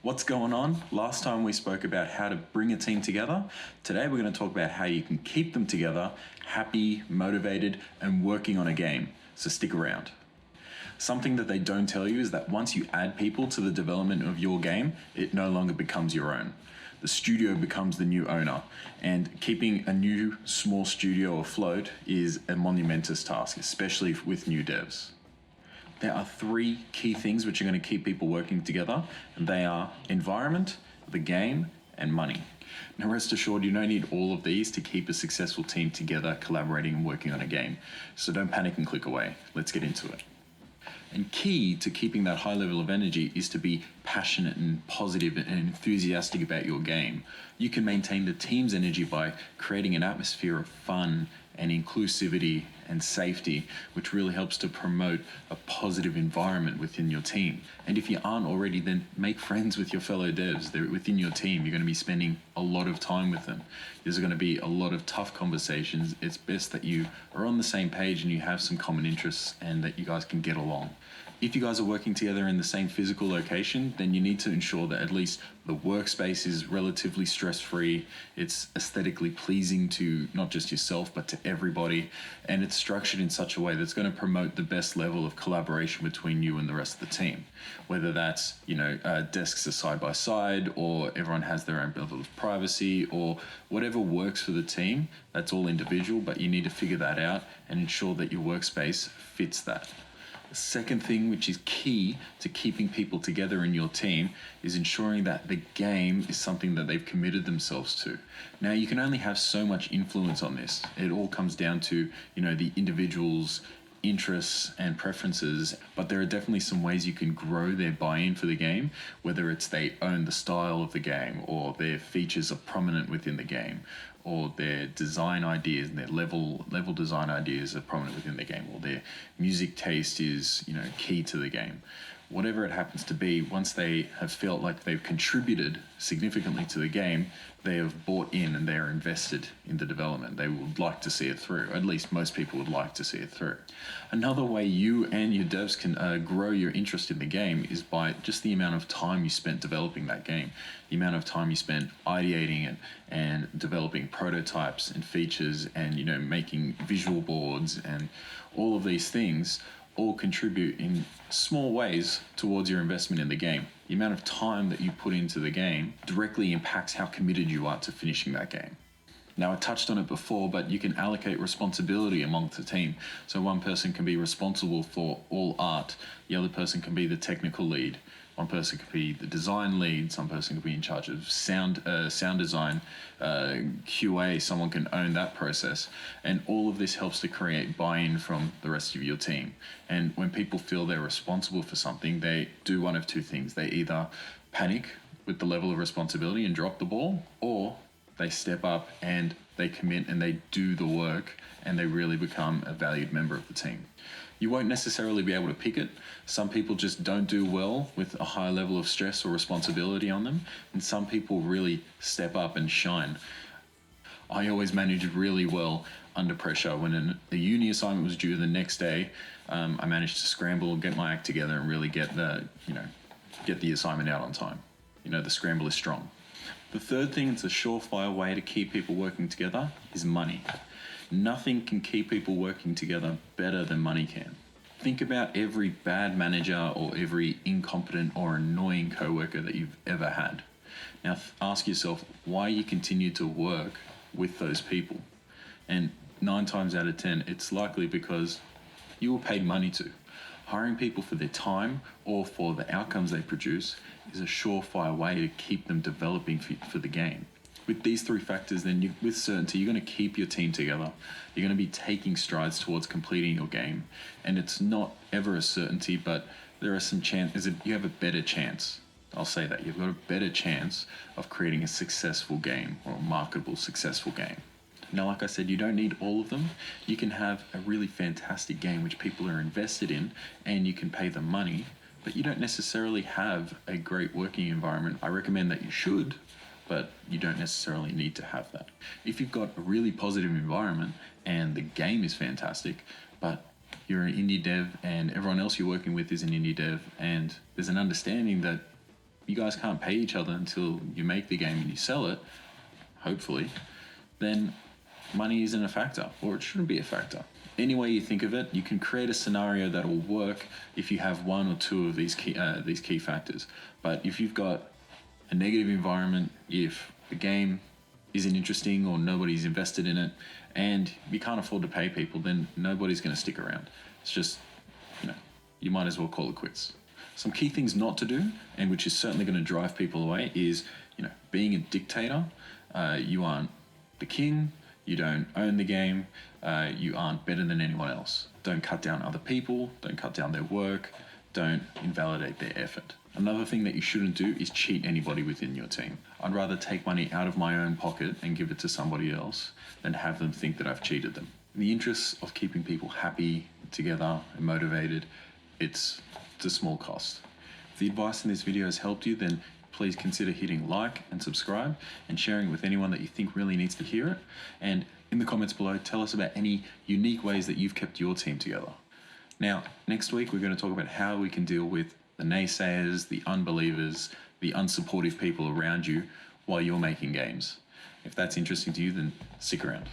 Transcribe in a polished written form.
What's going on? Last time we spoke about how to bring a team together. Today we're going to talk about how you can keep them together, happy, motivated, and working on a game. So stick around. Something that they don't tell you is that once you add people to the development of your game, it no longer becomes your own. The studio becomes the new owner, and keeping a new small studio afloat is a monumentous task, especially with new devs. There are three key things which are going to keep people working together, and they are environment, the game, and money. Now rest assured, you don't need all of these to keep a successful team together, collaborating and working on a game. So don't panic and click away. Let's get into it. And key to keeping that high level of energy is to be passionate and positive and enthusiastic about your game. You can maintain the team's energy by creating an atmosphere of fun and inclusivity and safety, which really helps to promote a positive environment within your team. And if you aren't already, then make friends with your fellow devs. They're within your team. You're going to be spending a lot of time with them. There's going to be a lot of tough conversations. It's best that you are on the same page and you have some common interests and that you guys can get along. If you guys are working together in the same physical location, then you need to ensure that at least the workspace is relatively stress-free, it's aesthetically pleasing to not just yourself, but to everybody, and it's structured in such a way that's going to promote the best level of collaboration between you and the rest of the team. Whether that's, desks are side by side, or everyone has their own level of privacy, or whatever works for the team, that's all individual, but you need to figure that out and ensure that your workspace fits that. The second thing, which is key to keeping people together in your team, is ensuring that the game is something that they've committed themselves to. Now, you can only have so much influence on this. It all comes down to, the individual's interests and preferences, but there are definitely some ways you can grow their buy-in for the game, whether it's they own the style of the game, or their features are prominent within the game, or their design ideas and their level design ideas are prominent within the game, or their music taste is key to the game. Whatever it happens to be, once they have felt like they've contributed significantly to the game, they have bought in and they're invested in the development. They would like to see it through. At least most people would like to see it through. Another way you and your devs can grow your interest in the game is by just the amount of time you spent developing that game. The amount of time you spent ideating it and developing prototypes and features and making visual boards and all of these things all contribute in small ways towards your investment in the game. The amount of time that you put into the game directly impacts how committed you are to finishing that game. Now, I touched on it before, but you can allocate responsibility amongst the team. So one person can be responsible for all art, the other person can be the technical lead, one person could be the design lead, some person could be in charge of sound design, QA, someone can own that process. And all of this helps to create buy-in from the rest of your team. And when people feel they're responsible for something, they do one of two things. They either panic with the level of responsibility and drop the ball, or they step up and they commit and they do the work and they really become a valued member of the team. You won't necessarily be able to pick it. Some people just don't do well with a high level of stress or responsibility on them, and some people really step up and shine. I always managed really well under pressure. When a uni assignment was due the next day, I managed to scramble, get my act together, and really get the assignment out on time. The scramble is strong. The third thing, it's a surefire way to keep people working together, is money. Nothing can keep people working together better than money can. Think about every bad manager or every incompetent or annoying coworker that you've ever had. Now ask yourself why you continue to work with those people. And 9 times out of 10, it's likely because you were paid money to. Hiring people for their time or for the outcomes they produce is a surefire way to keep them developing for the game. With these three factors, then with certainty, you're going to keep your team together. You're going to be taking strides towards completing your game. And it's not ever a certainty, but there are some chances. You have a better chance. I'll say that. You've got a better chance of creating a successful game, or a marketable, successful game. Now, like I said, you don't need all of them. You can have a really fantastic game which people are invested in and you can pay them money, but you don't necessarily have a great working environment. I recommend that you should, but you don't necessarily need to have that. If you've got a really positive environment and the game is fantastic, but you're an indie dev and everyone else you're working with is an indie dev, and there's an understanding that you guys can't pay each other until you make the game and you sell it, hopefully, then money isn't a factor, or it shouldn't be a factor. Any way you think of it, you can create a scenario that will work if you have one or two of these key factors. But if you've got a negative environment, if the game isn't interesting or nobody's invested in it, and you can't afford to pay people, then nobody's going to stick around. It's just, you might as well call it quits. Some key things not to do, and which is certainly going to drive people away, is being a dictator. You aren't the king. You don't own the game. You aren't better than anyone else. Don't cut down other people. Don't cut down their work. Don't invalidate their effort. Another thing that you shouldn't do is cheat anybody within your team. I'd rather take money out of my own pocket and give it to somebody else than have them think that I've cheated them. In the interests of keeping people happy, together, and motivated, it's a small cost. If the advice in this video has helped you, then please consider hitting like and subscribe and sharing it with anyone that you think really needs to hear it. And in the comments below, tell us about any unique ways that you've kept your team together. Now, next week, we're going to talk about how we can deal with the naysayers, the unbelievers, the unsupportive people around you while you're making games. If that's interesting to you, then stick around.